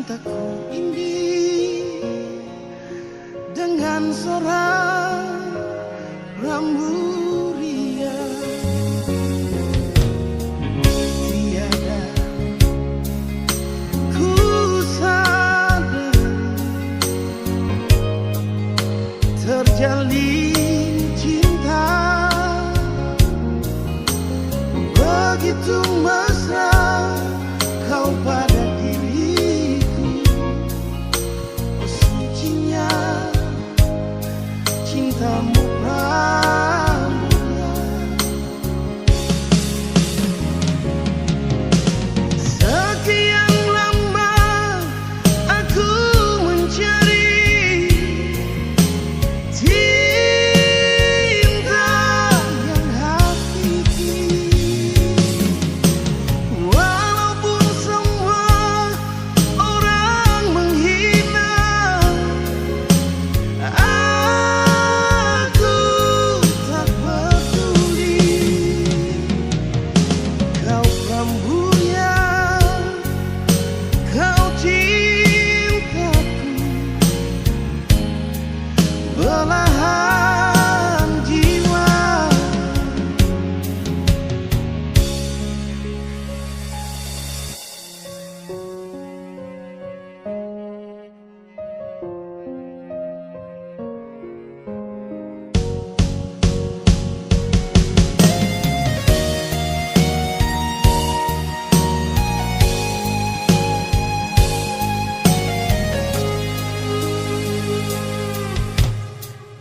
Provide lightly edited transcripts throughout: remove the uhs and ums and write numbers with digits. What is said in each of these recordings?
cintaku ini dengan seorang Ramburia. Tiada ku sadar terjalin cinta begitu mesra kau pada diriku. Oh, sucinya cintamu Pramudia. Sekian lama aku mencari cinta yang hakiki. Walaupun semua orang menghina, aku tak peduli. Kau Ramburia, kau cintaku, belahan jiwa.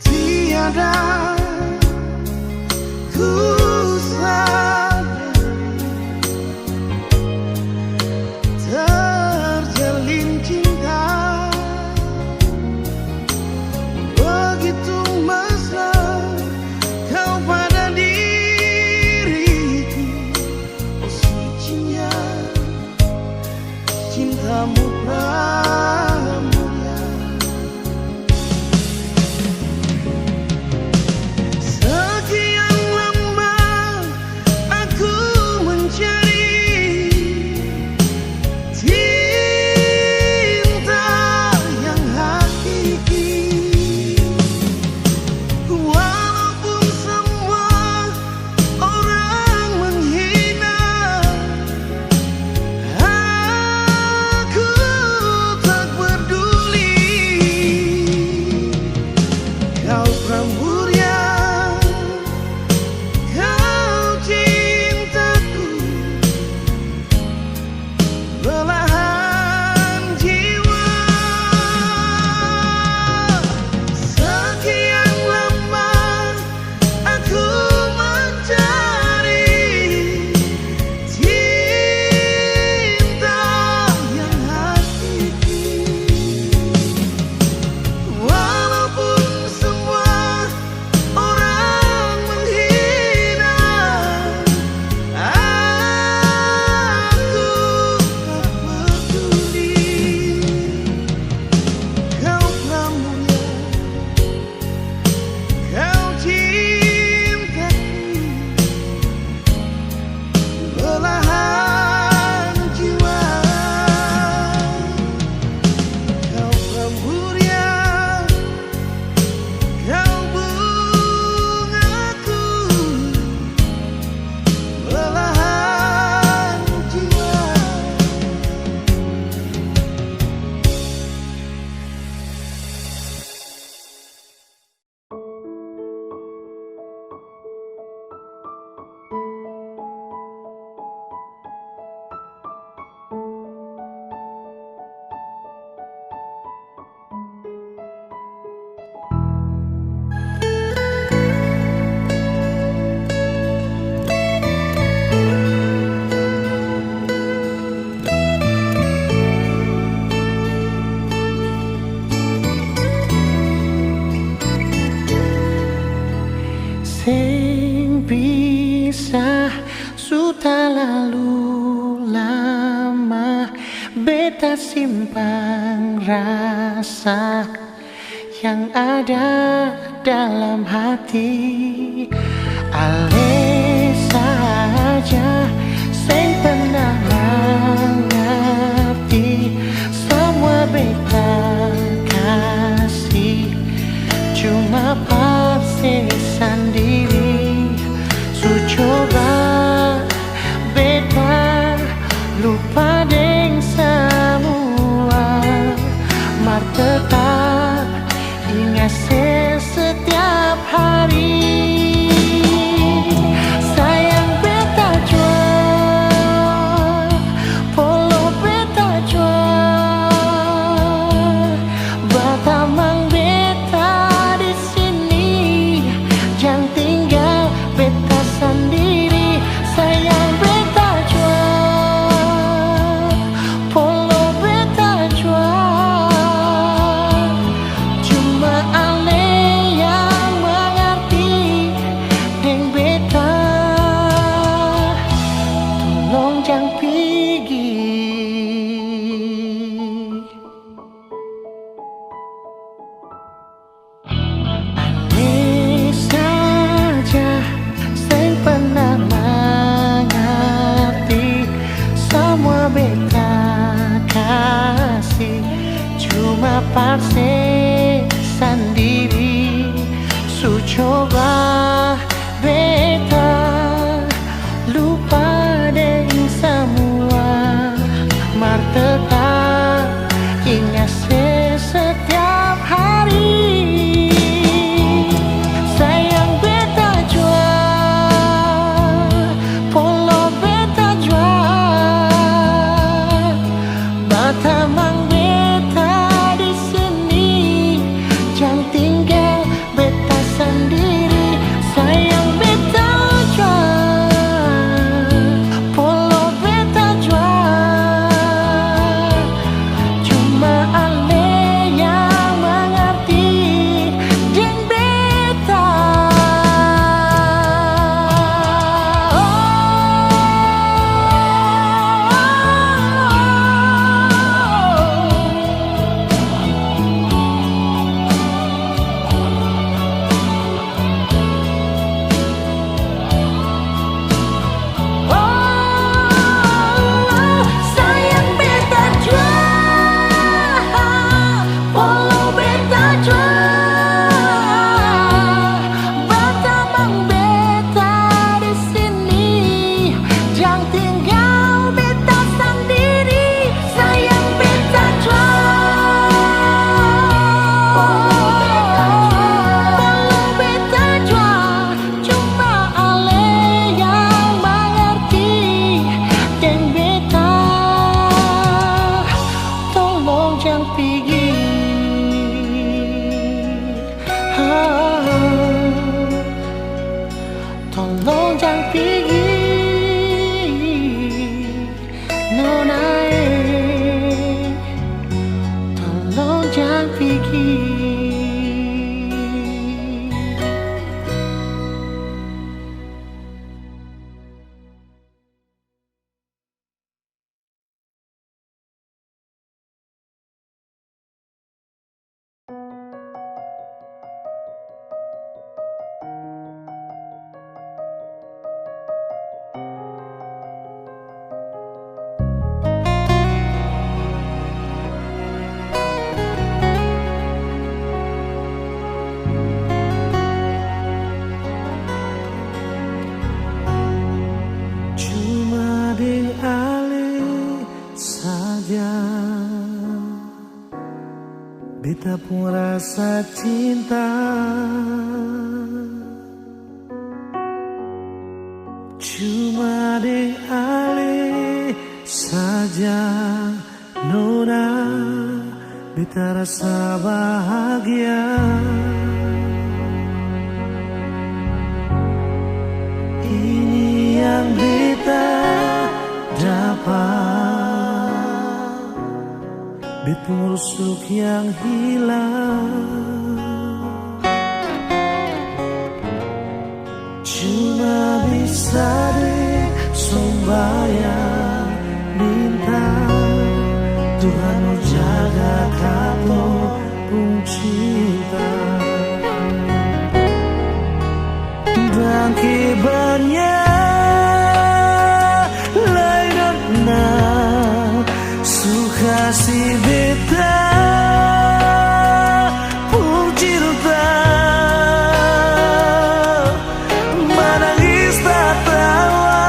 Tiada ku sadari terjalin cinta begitu mesra kau pada diriku. Oh, sucinya cintamu Pramudia. Sekian lama aku mencari cinta yang hakiki. Walaupun semua orang menghina, aku tak peduli. Kau Ramburia, kau cintaku, belahan jiwa. Sekian lama aku mencari cinta yang hakiki. Walaupun semua orang menghina, aku tak peduli. Kau Pramudia, kau cintaku, belahan jiwa. Kau Ramburia, kau bungaku, belahan jiwa. Sing pisah sudah lalu lama, beta simpan rasa yang ada dalam hati. Ale saja sing pernah mengerti semua Coba beta lupa deh semua, mar tetap ingat setiap hari. Sayang beta jua, polo beta jua, bata mang beta di sini, jangan tinggal beta sendiri. Sayang beta jua, polo beta jua, cuma ale yang mengerti deng beta. Sayang beta jua, polo beta jua, bata mang beta di sini, jangan tinggal beta sendiri. Sayang beta jua, polo beta jua, cuma ale yang mengerti deng beta. Tolong jangan pergi, tolong jangan pergi, nona, tolong jangan pergi. Cuma deng ale saja beta pun rasa cinta. Cuma deng ale saja nona beta rasa bahagia. Ini yang beta dapat, beta rusuk yang hilang. Cuma bisa deh sembahyang minta Tuhan jaga kamu pun cinta. Dan kibarnya lain na suka si beta pun cinta. Menangis tak tawa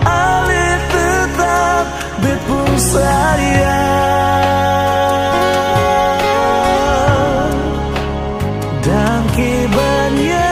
ale tetap bet pun sayang. Dan kibarnya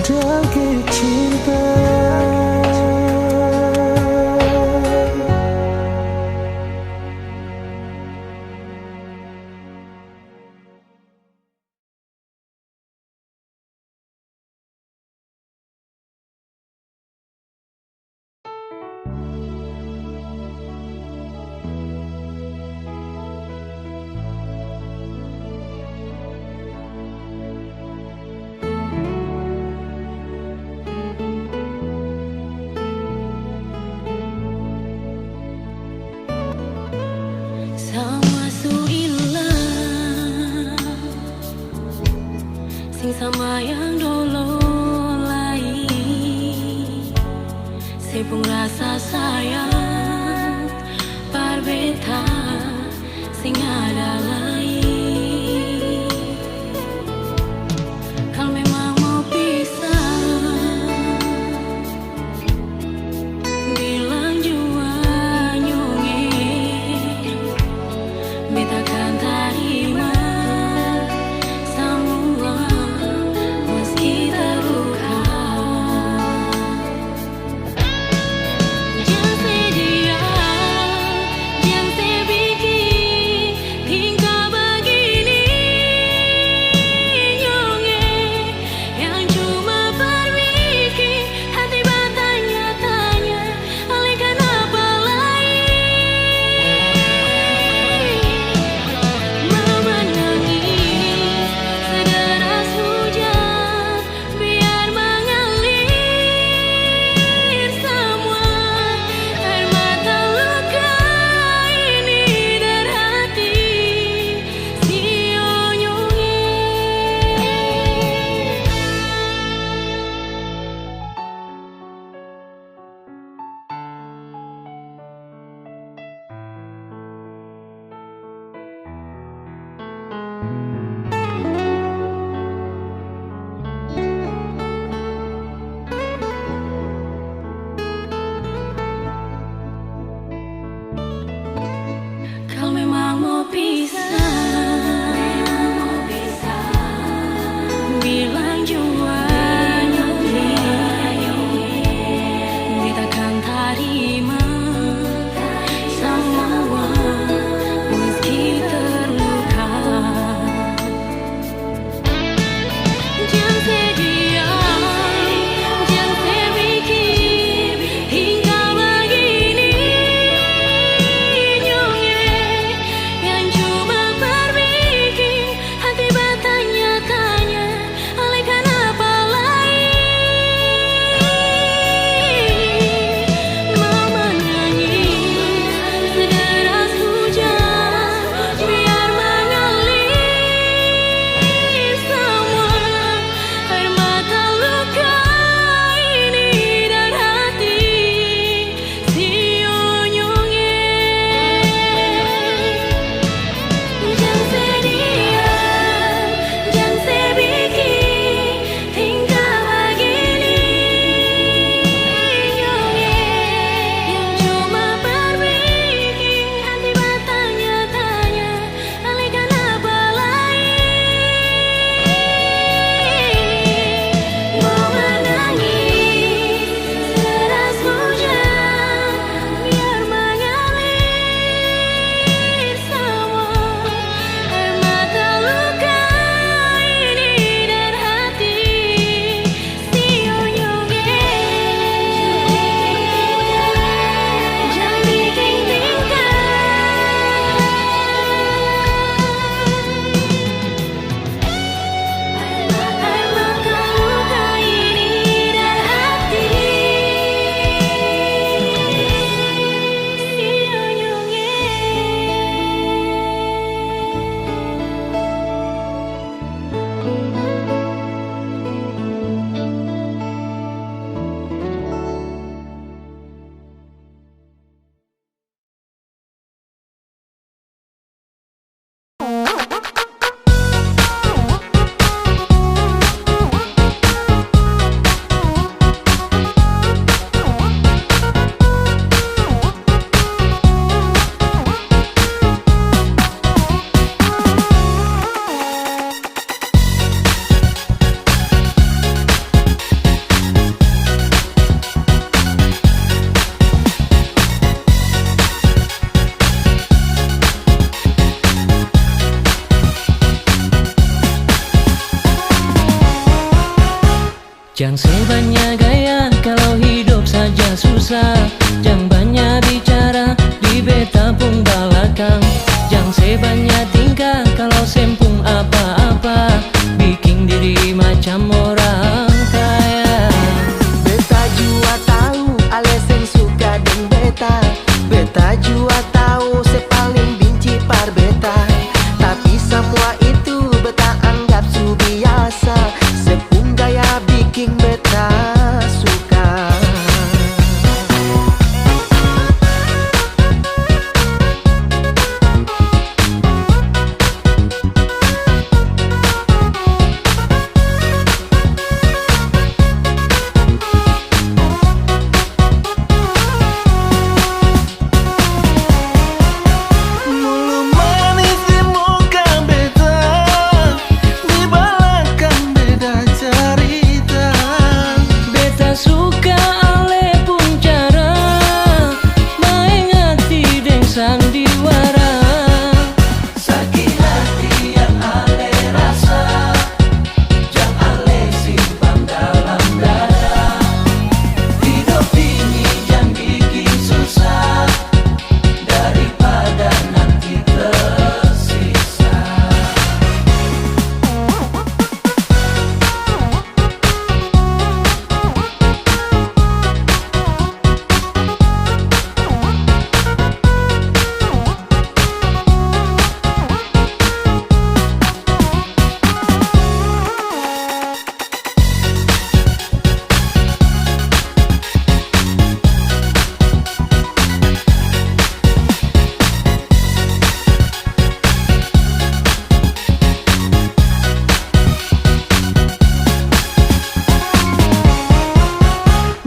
Daki cinta. Sama suilah sing sama yang dulu lain sepung rasa sayang berbeda sing ada lain. Kalau memang mau pisah bilang jua nyungin beta kan terima semua meski terluka. Jangan sedia, jangan sebiki tingkah Jangan sebanyak gaya kalau hidup saja susah. Jangan banyak bicara di beta pun belakang. Jangan sebanyak tingkah kalau sempung apa-apa, bikin diri macam orang kaya. Beta jua tahu alasan suka dan beta. Beta jua tahu sepaling benci par beta. Tapi semua itu beta anggap su biasa. Sepung gaya bikin beta suka.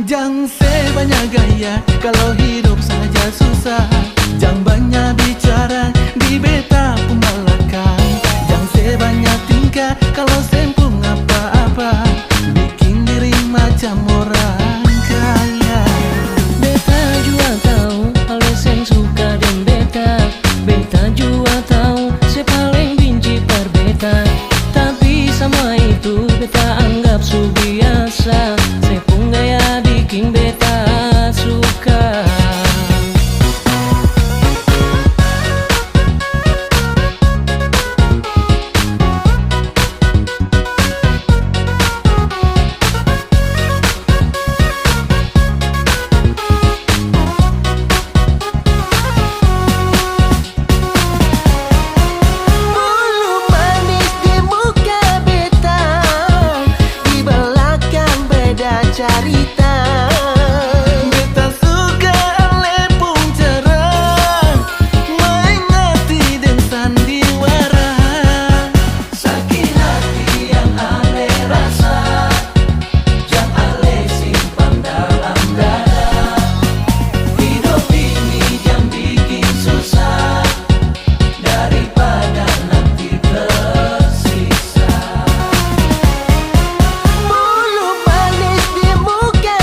Jangan sebanyak gaya kalau hidup saja susah. Jangan banyak bicara di beta pun belakang. Jangan sebanyak tingkah kalau sempung apa-apa, bikin diri macam orang kaya. Beta juga tahu alasan suka dan beta. Beta juga tahu sepaling benci par beta. Tapi semua itu beta anggap su biasa. Sepung gaya bikin beta suka. Bulu manis di muka beta, di belakang beda cerita. Beta suka lepung cerah, main hati dan sandiwara. Sakit hati yang ale rasa, jangan ale simpan dalam dada. Hidup ini jangan bikin susah, daripada nanti tersiksa. Bulu manis di muka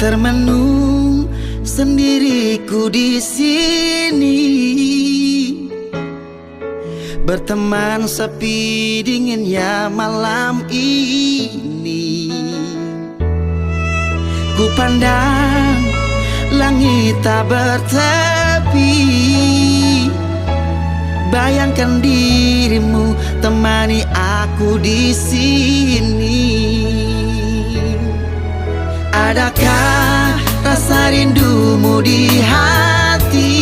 termenung sendiriku di sini, berteman sepi dinginnya malam ini. Ku pandang langit tak bertepi, bayangkan dirimu temani aku di sini. Adakah rasa rindumu di hati,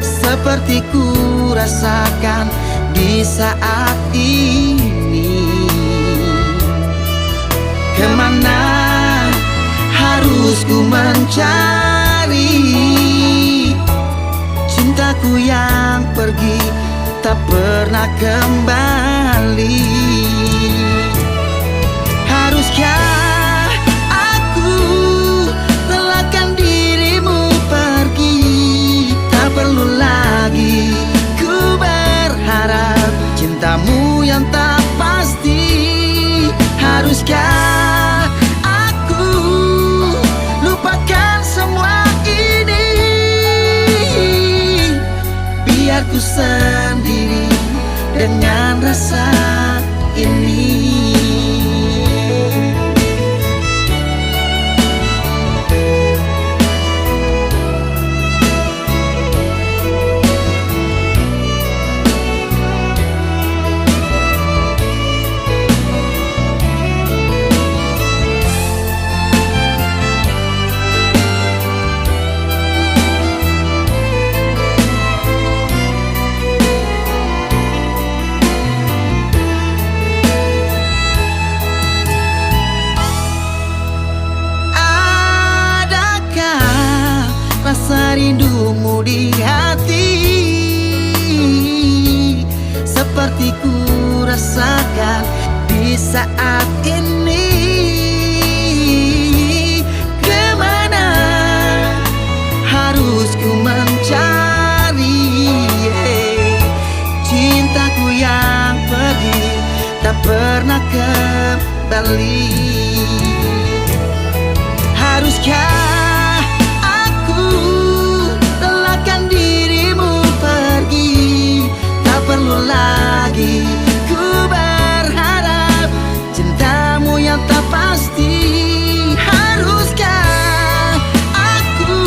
seperti ku rasakan di saat ini? Kemana harus ku mencari cintaku yang pergi tak pernah kembali? Haruskah aku relakan dirimu pergi? Tak perlu lagi ku berharap cintamu yang tak pasti. Haruskah aku lupakan semua ini, biar ku sendiri dengan rasa ini. Rasa rindumu di hati, seperti ku rasakan di saat ini. Kemana harus ku mencari cintaku yang pergi tak pernah kembali? Haruskah perlu lagi ku berharap cintamu yang tak pasti? Haruskah aku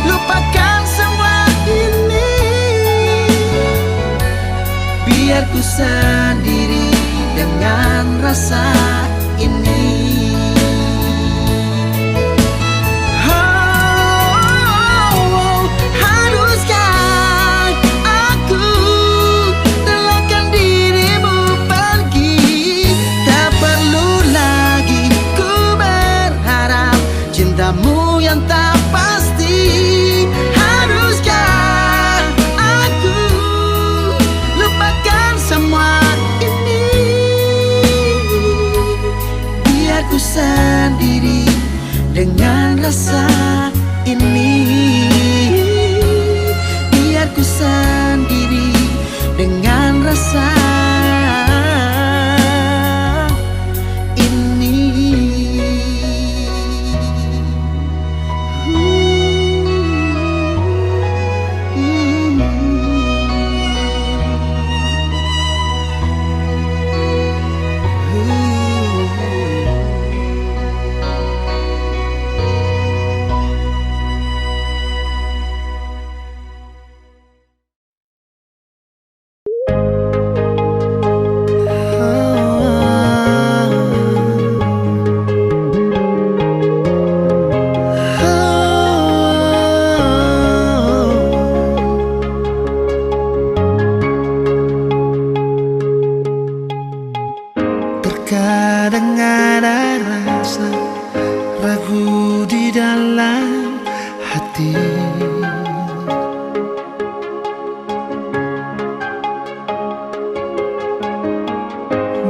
lupakan semua ini, biar ku sendiri dengan rasa ini? Cintamu yang tak pasti. Haruskah aku lupakan semua ini, biar ku sendiri dengan rasa ini, biar ku sendiri dengan rasa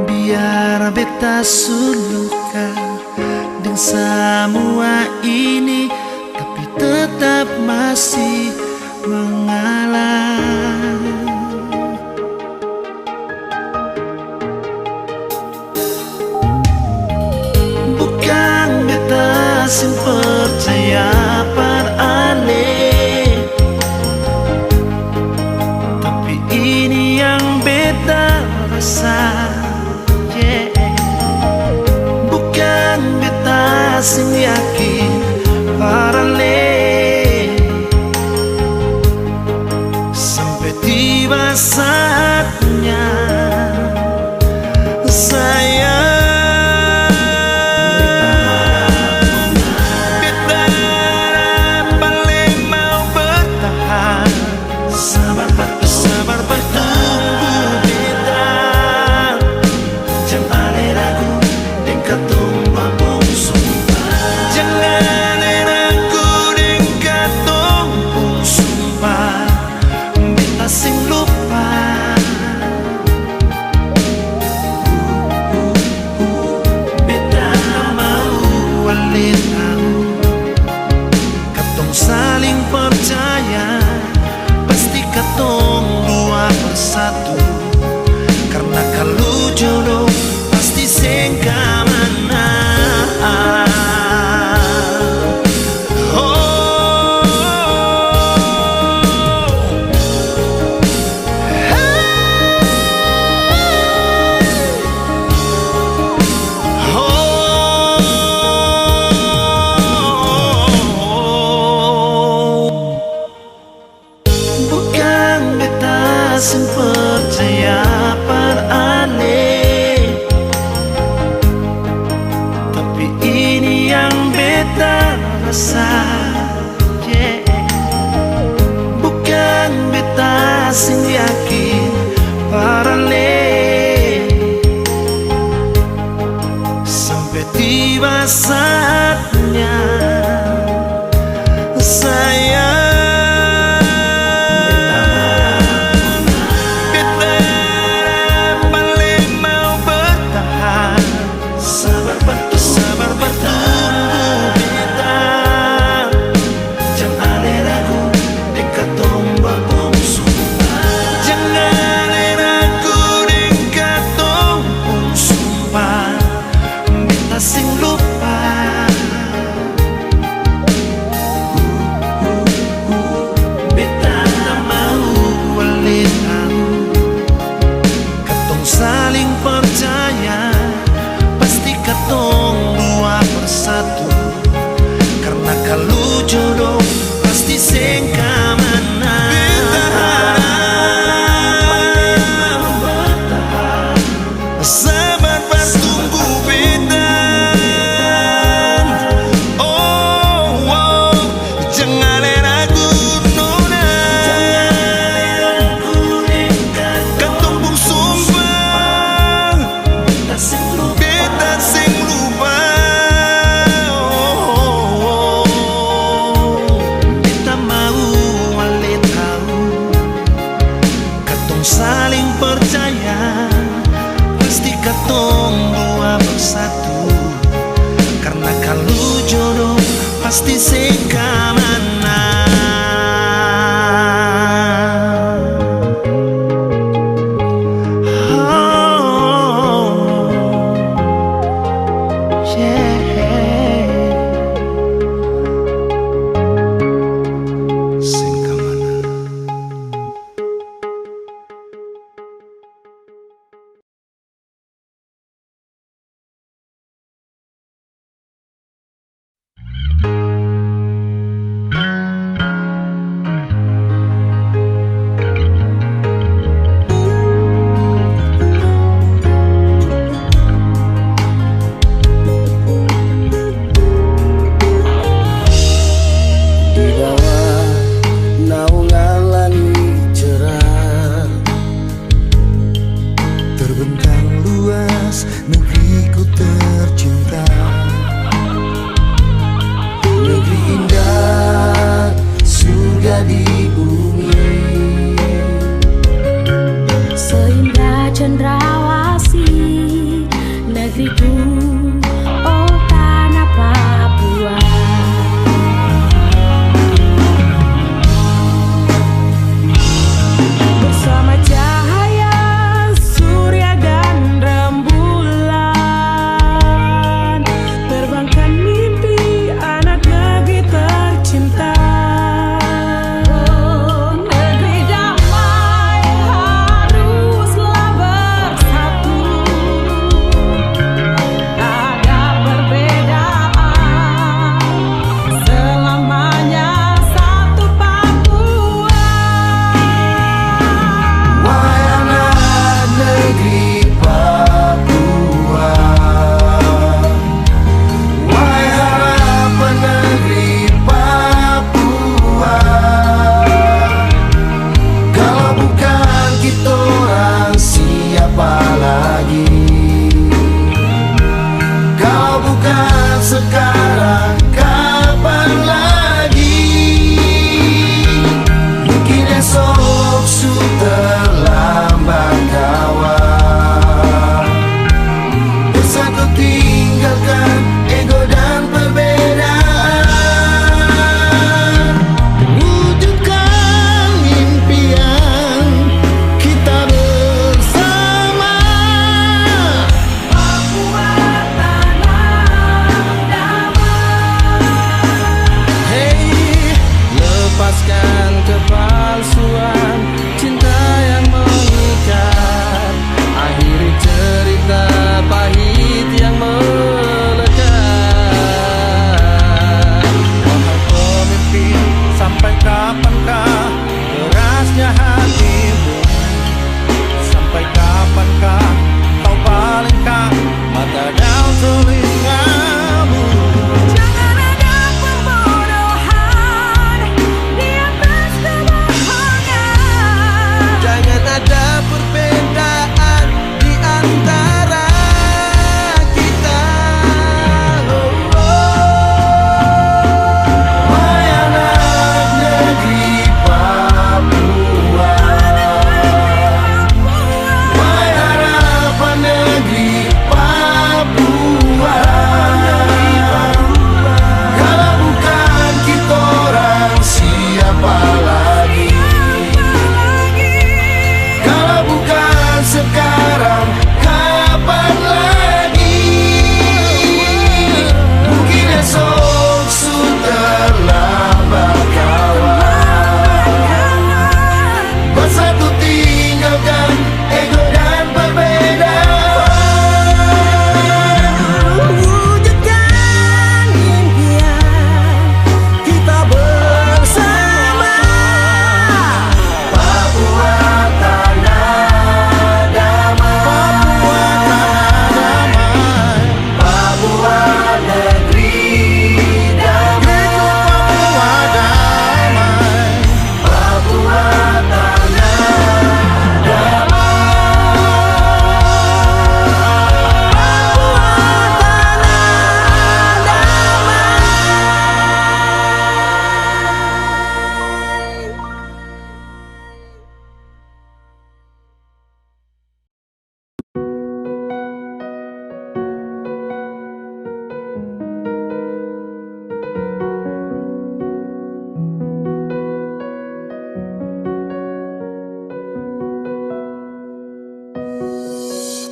biar beta suluka dan semua ini, tapi tetap masih mengalah. Bukan sing percaya aneh, tapi ini yang beda rasa. Bukan beta sing yakin parane, sampai tiba saatnya sayang. Saling percaya, pasti katong dua bersatu. Karena kalau jodoh pasti sing kamana. Sing percaya aneh, tapi ini yang beta rasa. Bukan beta sing yakin parane, sampai tiba saatnya sayang. Saling percaya, pasti katong dua bersatu. Karena kalau jodoh pasti sing kamana. Sabar pas tunggu beta. Oh, oh, jangan ragu nona. Katong pun sumpah beta sing lupa. Beta mau wale tahu, katong saling percaya, pasti katong dua bersatu. Karena kalau jodoh pasti sing kamana.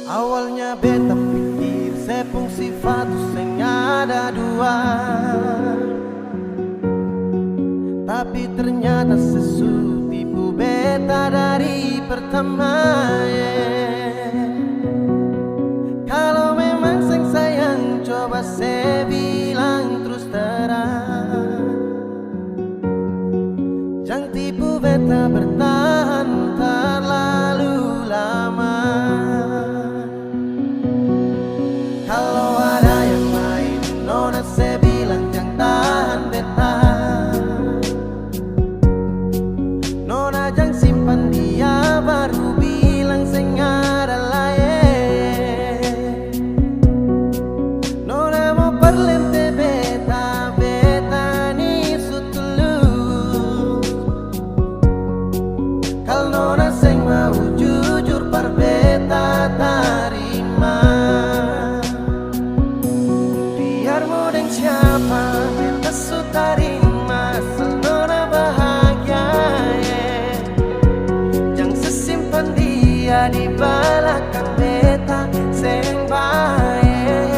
Awalnya beta pikir sepung sifat sing ada dua, tapi ternyata sesu tipu beta dari pertama. Kalau memang sing sayang coba saya bilang terus terang, jangan tipu beta bertahan terlalu lama. Kalau ada yang lain, nona saya bilang jangan tahan beta. Nona jangan simpan dia, baru bilang sing ada lain. Nona mau perlente beta, beta ni sutulus. Kalau nona sing mau jujur par beta tarima. Siapa beta su tarima asal nona bahagia, jangan sesimpan dia di belakang beta seng baik.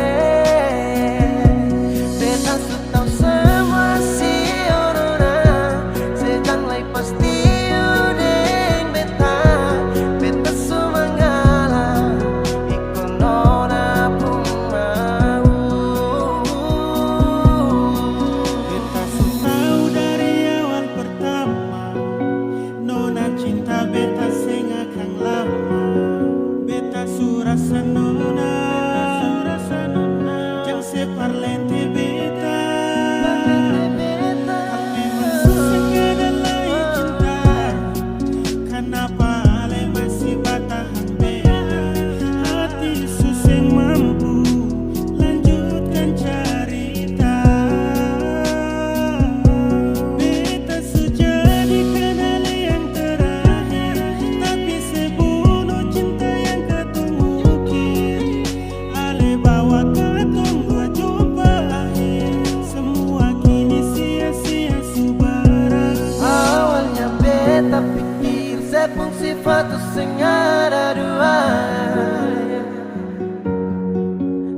Beta su tau semua si nona, sejang lai pasti udeng beta. Beta su mengalah ikut nona pun mau. Cinta beta sing akan lama, beta surasa nona, jangan separ lente beta. Memang susah kedalai cinta, kenapa ale masih batahan beta? Hati susah mampu lanjutkan cerita. Beta sudah dikenal yang terakhir, tapi sebunuh cinta yang ketumukir. Ale bawa katong dua jumpa akhir, semua kini sia-sia subara. Awalnya beta pikir sepung sifat sing ada dua,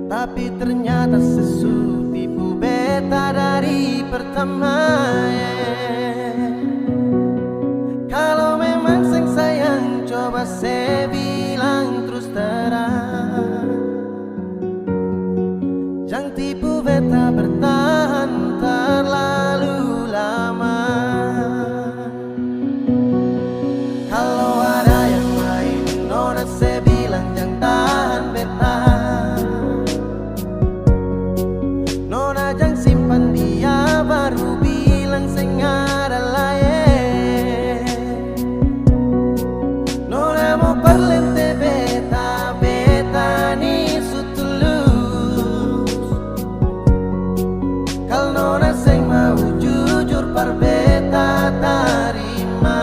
tapi ternyata sesu tipu beta dari pertama. Kalau memang sing sayang coba saya bilang terus terang, jangan tipu beta bertahan terlalu lama. Kalau ada yang lain, nona saya bilang jangan tahan beta. Nona jangan simpan dia, baru bilang sing ada lain. Nona mau perlente beta, beta ni sutulus. Kalau nona sing mau jujur par beta tarima.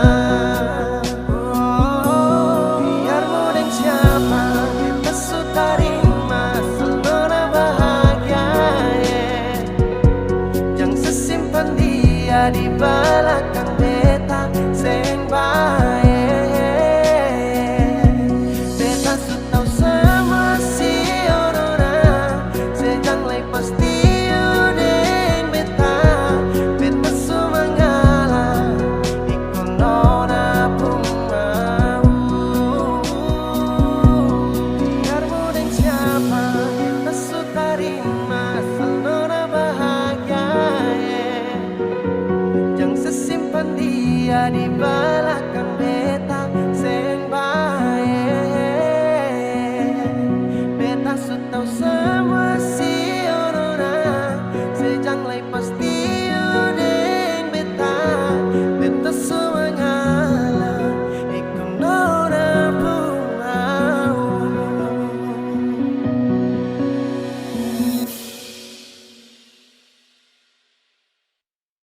Biar modeng siapa beta su tarima asal nona bahagia, jangan sesimpan dia di belakang beta seng baik. Beta su tau semua si nona, sejang lai pasti udeng beta. Beta su mengalah ikut nona pun mau. Biar modeng siapa beta su tarima asal nona bahagia, jangan sesimpan dia di belakang